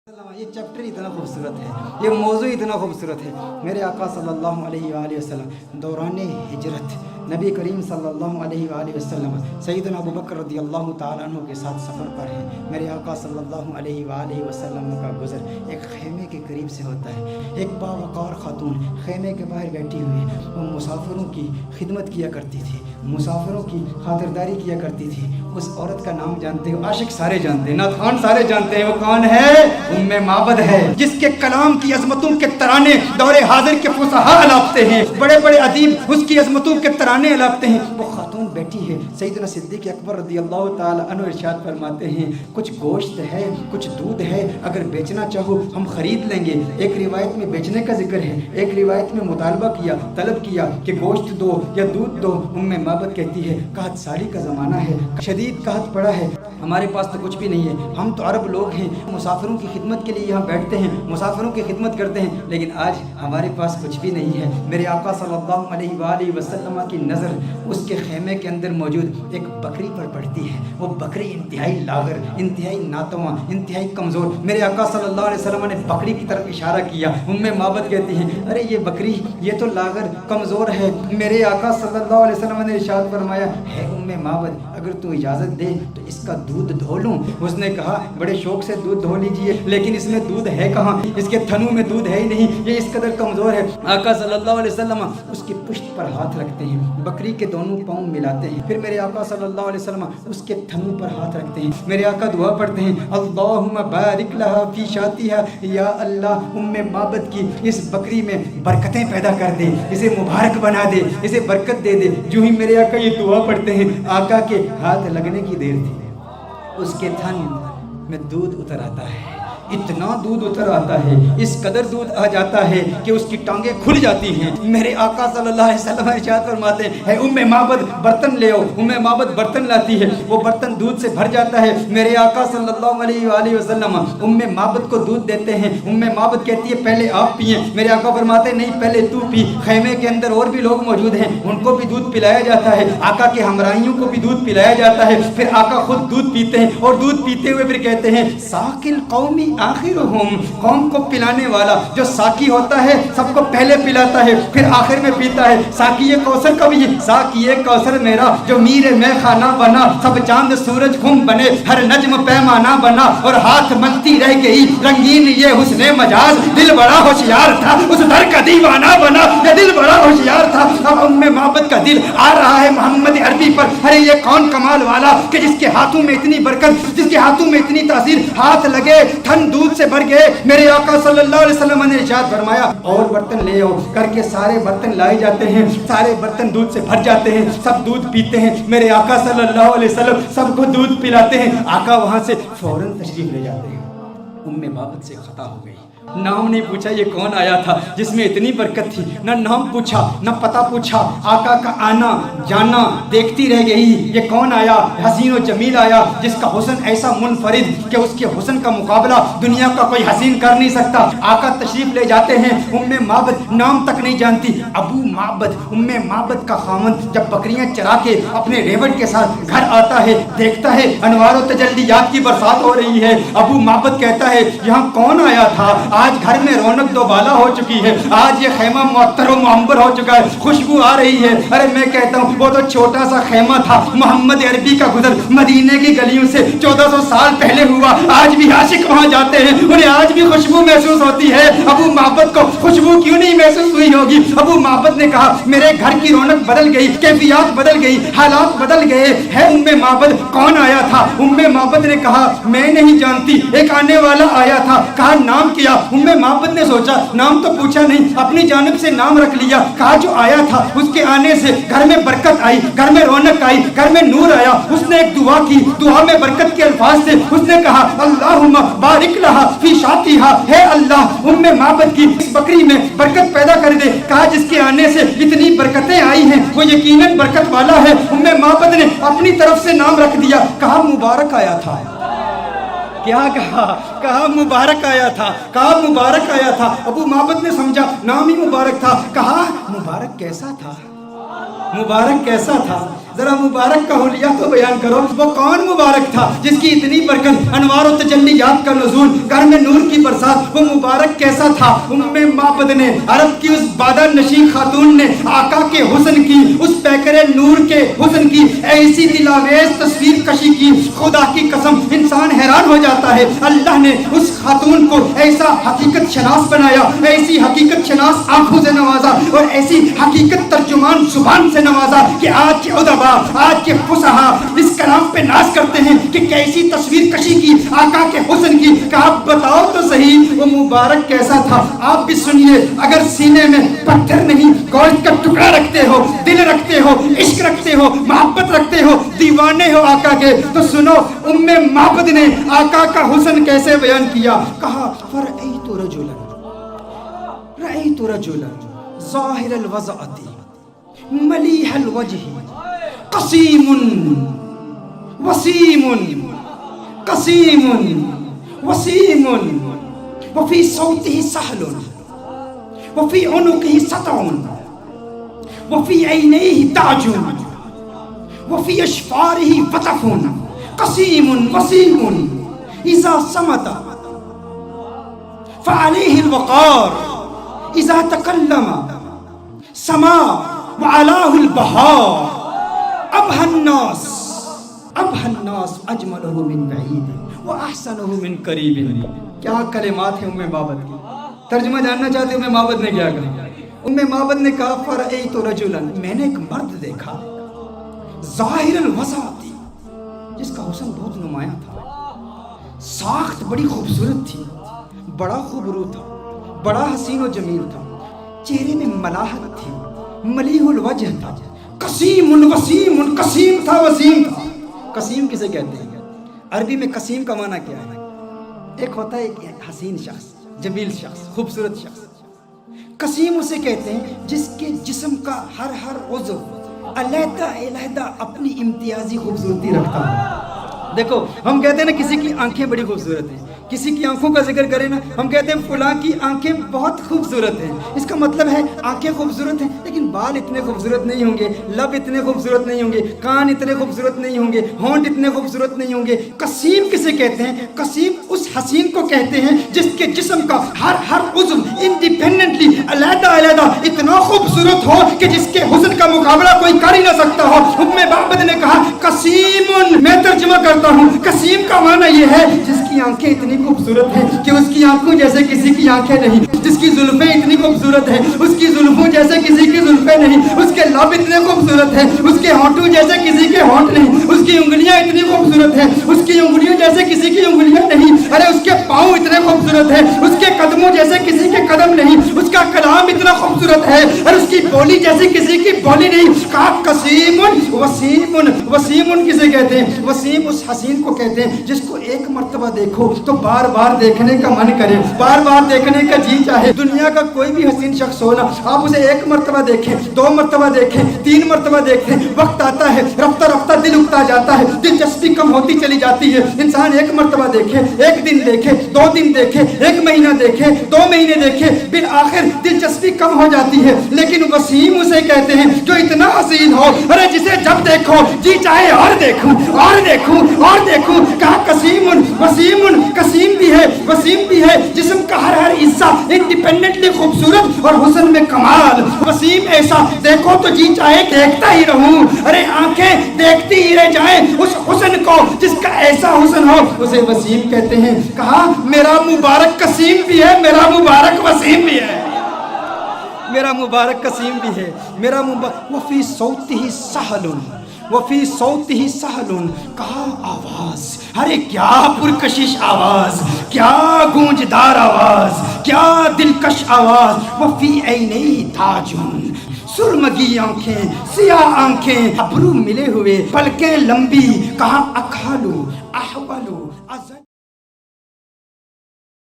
ये चैप्टर इतना खूबसूरत है, ये मौजू इतना खूबसूरत है। मेरे आका सल्लल्लाहु अलैहि वसल्लम दौरान हिजरत नबी करीम सल्लल्लाहु अलैहि वसल्लम सैयदना अबू बकर रदियल्लाहु ताला अन्हु के साथ सफ़र पर हैं। मेरे आका सल्लल्लाहु अलैहि वसल्लम का गुज़र एक खेमे के करीब से होता है। एक बावकार खातून खेमे के बाहर बैठी हुई, वो मुसाफिरों की खिदमत किया करती थी, मुसाफिरों की खातिरदारी किया करती थी। उस औरत का नाम जानते हो? आशिक सारे जानते हैं, नाथखान सारे जानते हैं। वो कौन है? उम्मे माबद है, जिसके कलाम की अजमतों के तराने दौरे हाजिर के फुसहा अलापते हैं, बड़े बड़े अदीब उसकी अजमतों के तराने अलापते हैं। वो खातून बैठी है। सैयदना सिद्दीक़ अकबर रज़ियल्लाहु ताला अन्हु इरशाद फरमाते हैं, कुछ गोश्त है, कुछ दूध है, अगर बेचना चाहो हम खरीद लेंगे। एक रिवायत में बेचने का जिक्र है, एक रिवायत में मुतालबा किया, तलब किया कि गोश्त दो या दूध दो। उम्मे माबद कहती है, कहत साली का ज़माना है, शदीद कहत पड़ा है, हमारे पास तो कुछ भी नहीं है, हम तो अरब लोग हैं, मुसाफिरों की खिदमत के लिए यहाँ बैठते हैं, मुसाफिरों की खिदमत करते हैं, लेकिन आज हमारे पास कुछ भी नहीं है। मेरे आका सल्लल्लाहु अलैहि वसल्लम की नज़र उसके खेमे के अंदर मौजूद एक बकरी पर पड़ती है। वो बकरी इंतहाई लागर, इंतहाई नातवा, इंतहाई कमज़ोर। मेरे आका सल्लल्लाहु अलैहि वसल्लम ने बकरी की तरफ इशारा किया। उम्मे माबद कहती हैं, अरे ये बकरी ये तो लागर कमज़ोर है। मेरे आका सल्लल्लाहु अलैहि वसल्लम ने इरशाद फरमाया, है उम्मे माबद, अगर तू इजाज़त दे तो इसका दूध धो लूँ। उसने कहा, बड़े शौक से दूध धो लीजिए, लेकिन इसमें दूध है कहाँ? इसके थनों में दूध है ही नहीं, ये इस कदर कमज़ोर है। आका सल्लल्लाहु अलैहि वसल्लम उसकी पुश्त पर हाथ रखते हैं, बकरी के दोनों पाँव मिलाते हैं, फिर मेरे आका सल्लल्लाहु अलैहि वसल्लम उसके थनों पर हाथ रखते हैं। मेरे आका दुआ पढ़ते हैं, अल्लाहुम्मा बारिक लहा फी शातिहा, या अल्लाह उम्मे माबद की इस बकरी में बरकतें पैदा कर दे, इसे मुबारक बना दे, इसे बरकत दे दे। जो ही मेरे आका ये दुआ पढ़ते हैं, आका के हाथ लगने की देर थी, उसके थन में दूध उतर आता है। इतना दूध उतर आता है, इस कदर दूध आ जाता है कि उसकी टांगें खुल जाती हैं। मेरे आका सल्लल्लाहु अलैहि वसल्लम इरशाद फरमाते हैं, उम्मे माबद बर्तन ले आओ। उम्मे माबद बर्तन लाती है, वो बर्तन दूध से भर जाता है। मेरे आका सल्लल्लाहु अलैहि वसल्लम उम्मे माबद को दूध देते हैं। उम्मे माबद कहती है, पहले आप पिए। मेरे आका फरमाते नहीं, पहले तू पी। खेमे के अंदर और भी लोग मौजूद हैं, उनको भी दूध पिलाया जाता है, आका के हमराहियों को भी दूध पिलाया जाता है। फिर आका खुद दूध पीते हैं और दूध पीते हुए फिर कहते हैं, साकिल कौमी आखिरुहुम, कौम को पिलाने वाला जो साकी होता है सबको पहले पिलाता है फिर आखिर में पीता है। साकी कौसर कभी साकी कौसर मेरा जो मीरे में खाना बना, सब चांद सूरज खुम बने, हर नज्म पैमाना बना, और हाथ मलती रह गई रंगीन ये हुस्ने मजाज, दिल बड़ा होशियार था उस दर का दीवाना बना, ये दिल बड़ा होशियार था। अब उम्मे माबद का दिल आ रहा है मोहम्मद अरबी पर, अरे ये कौन कमाल वाला कि जिसके हाथों में इतनी बरकत, जिसके हाथों में इतनी तासीर, हाथ लगे थन दूध से भर गए। मेरे आका सल्लल्लाहु अलैहि वसल्लम ने इरशाद फरमाया, और बर्तन ले आओ करके सारे बर्तन लाए जाते हैं, सारे बर्तन दूध से भर जाते हैं, सब दूध पीते हैं। मेरे आका सल्लल्लाहु अलैहि वसल्लम सबको दूध पिलाते हैं। आका वहां से फौरन तशरीफ ले जाते हैं। उम्मे माबद से खता हो गई, नाम नहीं पूछा ये कौन आया था जिसमें इतनी बरकत थी, ना नाम पूछा ना पता पूछा, आका का आना जाना देखती रह गई। ये कौन आया? हसीन और जमील आया जिसका हुस्न ऐसा मुनफरिद कि उसके हुस्न का मुकाबला दुनिया का कोई हसीन कर नहीं सकता। आका तशरीफ ले जाते हैं। उम्मे माबद नाम तक नहीं जानती, अबू माबद। उम्मे माबद का खामन जब बकरियां चरा के अपने रेवट के साथ घर आता है, देखता है अनवार और तजल्लियात की बरसात हो रही है। अबू माबद कहता है, यहाँ कौन आया था? आज घर में रौनक दोबाला हो चुकी है, आज ये खेमा मुअत्तर और मुअंबर हो चुका है, खुशबू आ रही है। अरे मैं कहता हूँ वो तो छोटा सा खेमा था, मोहम्मद अरबी का गुजर मदीने की गलियों से 1400 साल पहले हुआ। आज भी आशिक वहाँ जाते हैं, उन्हें आज भी खुशबू महसूस होती है। अबू माबद को खुशबू क्यों नहीं महसूस हुई होगी? अबू माबद ने कहा, मेरे घर की रौनक बदल गई, कैफियत बदल गई, हालात बदल गए। है उम्मे माबद, कौन आया था? उम्मे माबद ने कहा, मैं नहीं जानती, एक आने वाला आया था। कहा नाम किया। उम्मे माबद ने सोचा, नाम तो पूछा नहीं, अपनी जानिब से नाम रख लिया। कहा जो आया था उसके आने से घर में बरकत आई, घर में रौनक आई, घर में नूर आया। उसने एक दुआ की, दुआ में बरकत के अल्फाज थे। उसने कहा, अल्लाहुम्मा बारिक लहा फी शातिहा, है अल्लाह उम्मे माबद की इस बकरी में बरकत पैदा कर दे। कहा जिसके आने से इतनी बरकतें आई हैं वो यकीनन बरकत वाला है। उम्मे माबद ने अपनी तरफ से नाम रख दिया। कहा मुबारक आया था। क्या कहा? कहा मुबारक आया था, कहा मुबारक आया था। अबू माबद ने समझा नाम ही मुबारक था। कहा मुबारक कैसा था? मुबारक कैसा था? ذرا مبارک کا حلیہ تو بیان کرو، وہ کون مبارک تھا جس کی اتنی برکت، انوار و تجلیات کا نزول، گھر میں نور کی برسات؟ وہ مبارک کیسا تھا؟ ام معبد نے، عرب کی اس بادہ نشین خاتون نے آقا کے حسن کی، اس پیکر نور کے حسن کی ایسی دلاویز تصویر کشی کی، خدا کی قسم انسان حیران ہو جاتا ہے۔ اللہ نے اس خاتون کو ایسا حقیقت شناس بنایا، ایسی حقیقت شناس آنکھوں سے نوازا اور ایسی حقیقت ترجمان زبان سے نوازا کہ آج کے ادبا، آج کے فصحا اس کلام پہ ناز کرتے ہیں کہ کیسی تصویر کشی کی آقا کے حسن کی۔ کہ آپ بتاؤ تو صحیح وہ مبارک کیسا تھا؟ آپ بھی سنیے، اگر سینے میں پتھر نہیں گوشت کا ٹکڑا رکھتے ہو، دل رکھتے ہو، عشق رکھتے ہو، محبت رکھتے ہو، دیوانے ہو آقا کے، تو سنو ام معبد نے آقا کا حسن کیسے بیان کیا۔ کہا فرأیت رجلا، رأیت رجلا ظاہر الوضعۃ ملیح الوجہ قسیم وسیم قسیم وسیم وفی صوتہ سہل وفی عنقہ سطع وفی عینیہ تاج وفی اشفارہ وطف قسیم وسیم اذا صمت فعلیہ الوقار اذا تکلم سما وعلاه البهار ابهى الناس اجمله من بعید واحسنه من قریب۔ کیا کلمات ہیں ام معبد کی، ترجمہ جاننا چاہتے ہیں ام معبد نے کیا کہا؟ ام معبد نے کہا فرأیت رجلا، میں نے ایک مرد دیکھا، ظاہر الوضعۃ، جس کا حسن بہت نمایاں تھا، ساخت بڑی خوبصورت تھی، بڑا خوبرو تھا، بڑا حسین و جمیل تھا، چہرے میں ملاحت تھی، ملیح الوجہ تھا، قسیم وسیم، قسیم تھا وسیم تھا۔ قسیم کسے کہتے ہیں؟ عربی میں قسیم کا معنی کیا ہے؟ ایک ہوتا ہے ایک حسین شخص، جمیل شخص، خوبصورت شخص۔ قسیم اسے کہتے ہیں جس کے جسم کا ہر عضو علیحدہ علیحدہ اپنی امتیازی خوبصورتی رکھتا ہے۔ دیکھو ہم کہتے ہیں نا کسی کی آنکھیں بڑی خوبصورت ہیں، کسی کی آنکھوں کا ذکر کریں نا ہم کہتے ہیں فلاں کی آنکھیں بہت خوبصورت ہیں، اس کا مطلب ہے آنکھیں خوبصورت ہیں لیکن بال اتنے خوبصورت نہیں ہوں گے، لب اتنے خوبصورت نہیں ہوں گے، کان اتنے خوبصورت نہیں ہوں گے، ہونٹ اتنے خوبصورت نہیں ہوں گے۔ قسیم کسے کہتے ہیں؟ قسیم اس حسین کو کہتے ہیں جس کے جسم کا ہر عضو انڈیپینڈنٹلی علیحدہ علیحدہ اتنا خوبصورت ہو کہ جس کے حسن کا مقابلہ کوئی کر ہی نہ سکتا ہو۔ ام معبد نے کہا قسیم، میں ترجمہ کرتا ہوں، قسیم کا معنی یہ ہے جس کی آنکھیں اتنی خوبصورت ہیں کہ اس کی آنکھوں جیسے کسی کی آنکھیں نہیں، جس کی زلفیں اتنی خوبصورت ہیں اس کی زلفوں جیسے کسی کی زلفیں نہیں، اس کے لب اتنے خوبصورت ہیں اس کے ہونٹوں جیسے کسی کے ہونٹ نہیں، اس کی انگلیاں اتنی خوبصورت ہیں اس کی انگلیوں جیسے کسی کی انگلیاں نہیں، ارے اس کے پاؤں اتنے خوبصورت ہیں اس کے قدموں جیسے کسی کے قدم نہیں، اس کا کلام اتنا خوبصورت ہے اور اس کی بولی جیسے کسی کی بولی نہیں۔ کہا قسیم وسیم، وسیم کسے کہتے ہیں؟ وسیم اس حسین کو کہتے ہیں جس کو ایک مرتبہ دیکھو تو بار بار دیکھنے کا من کرے، بار بار دیکھنے کا جی چاہے۔ دنیا کا کوئی بھی حسین شخص ہونا، آپ اسے ایک مرتبہ دیکھیں، دو مرتبہ دیکھیں، تین مرتبہ دیکھیں، وقت آتا ہے رفتہ رفتہ دل اکتا جاتا ہے، دلچسپی کم ہوتی چلی جاتی ہے۔ انسان ایک مرتبہ دیکھے، ایک دن دیکھے، دو دن دیکھے، ایک مہینہ دیکھے، دو مہینے دیکھے، بالآخر دلچسپی کم ہو جاتی ہے۔ لیکن وسیم اسے کہتے ہیں جو اتنا حسین ہو، ارے جسے جب دیکھو جی چاہے اور دیکھوں اور دیکھوں اور دیکھوں۔ کہا قسیم وسیم، قسیم بھی ہے وسیم بھی ہے، جسم کا ہر حصہ انڈیپینڈنٹلی خوبصورت اور حسن میں کمال۔ وسیم ایسا دیکھو تو جی چاہے دیکھتا ہی رہوں، ارے آنکھیں دیکھتی ہی رہ جائیں اس حسن کو جس کا ایسا حسن ہو، اسے وسیم کہتے ہیں۔ کہا میرا مبارک قسیم بھی ہے، میرا مبارک وسیم بھی ہے، میرا مبارک قسیم بھی ہے، میرا مبارک وفی صوتہ سہل وفی صوتہ سہل۔ کہا آواز، ارے کیا پرکشش آواز، کیا گونجدار آواز، کیا دلکش آواز۔ وفی عینیہ تاج، سرمگی آنکھیں، سیاہ آنکھیں، ابرو ملے ہوئے، پلکیں لمبی۔ کہا اکھالو احولو